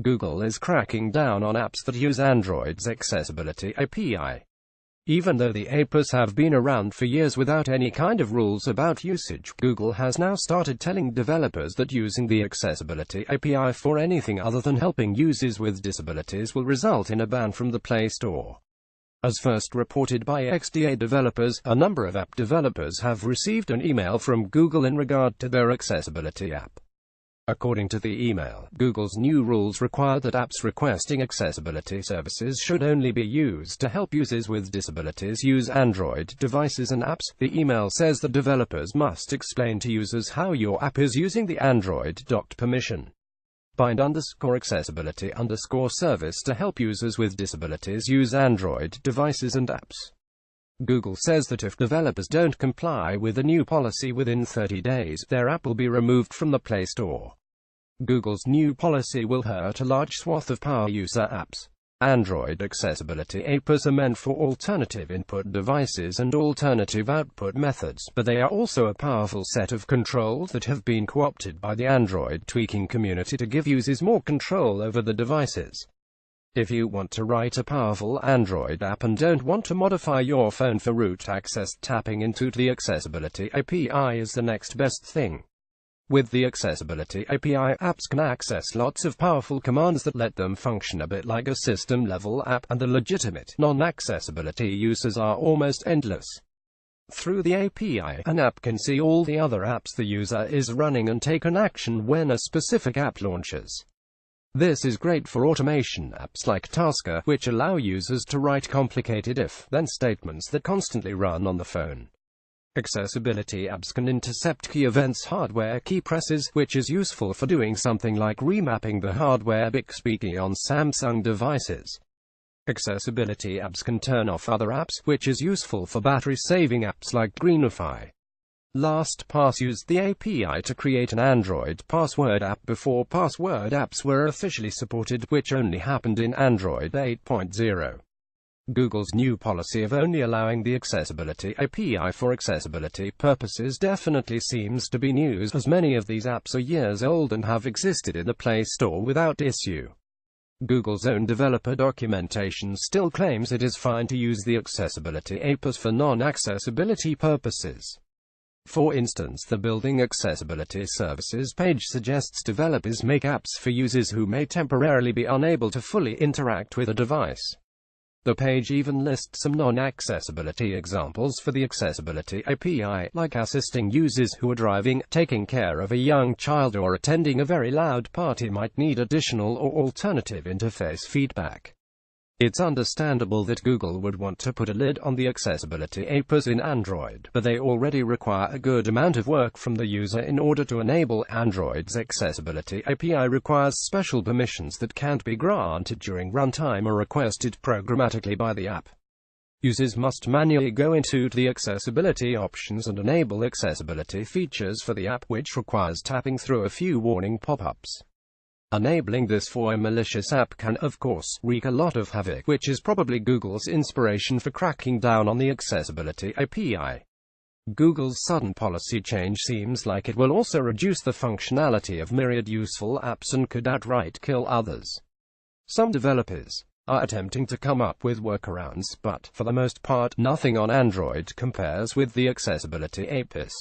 Google is cracking down on apps that use Android's Accessibility API. Even though the APIs have been around for years without any kind of rules about usage, Google has now started telling developers that using the Accessibility API for anything other than helping users with disabilities will result in a ban from the Play Store. As first reported by XDA developers, a number of app developers have received an email from Google in regard to their accessibility app. According to the email, Google's new rules require that apps requesting accessibility services should only be used to help users with disabilities use Android devices and apps. The email says that developers must explain to users how your app is using the Android docked permission bind_accessibility_service to help users with disabilities use Android devices and apps. Google says that if developers don't comply with the new policy within 30 days, their app will be removed from the Play Store. Google's new policy will hurt a large swath of power user apps. Android accessibility APIs are meant for alternative input devices and alternative output methods, but they are also a powerful set of controls that have been co-opted by the Android tweaking community to give users more control over the devices. If you want to write a powerful Android app and don't want to modify your phone for root access, tapping into the Accessibility API is the next best thing. With the Accessibility API, apps can access lots of powerful commands that let them function a bit like a system-level app, and the legitimate, non-accessibility uses are almost endless. Through the API, an app can see all the other apps the user is running and take an action when a specific app launches. This is great for automation apps like Tasker, which allow users to write complicated if-then statements that constantly run on the phone. Accessibility apps can intercept key events hardware key presses, which is useful for doing something like remapping the hardware Bixby on Samsung devices. Accessibility apps can turn off other apps, which is useful for battery-saving apps like Greenify. LastPass used the API to create an Android password app before password apps were officially supported, which only happened in Android 8.0. Google's new policy of only allowing the Accessibility API for accessibility purposes definitely seems to be news, as many of these apps are years old and have existed in the Play Store without issue. Google's own developer documentation still claims it is fine to use the Accessibility APIs for non-accessibility purposes. For instance, the Building Accessibility Services page suggests developers make apps for users who may temporarily be unable to fully interact with a device. The page even lists some non-accessibility examples for the Accessibility API, like assisting users who are driving, taking care of a young child, or attending a very loud party might need additional or alternative interface feedback. It's understandable that Google would want to put a lid on the accessibility APIs in Android, but they already require a good amount of work from the user. In order to enable Android's Accessibility API requires special permissions that can't be granted during runtime or requested programmatically by the app. Users must manually go into the accessibility options and enable accessibility features for the app, which requires tapping through a few warning pop-ups. Enabling this for a malicious app can, of course, wreak a lot of havoc, which is probably Google's inspiration for cracking down on the Accessibility API. Google's sudden policy change seems like it will also reduce the functionality of myriad useful apps and could outright kill others. Some developers are attempting to come up with workarounds, but, for the most part, nothing on Android compares with the Accessibility APIs.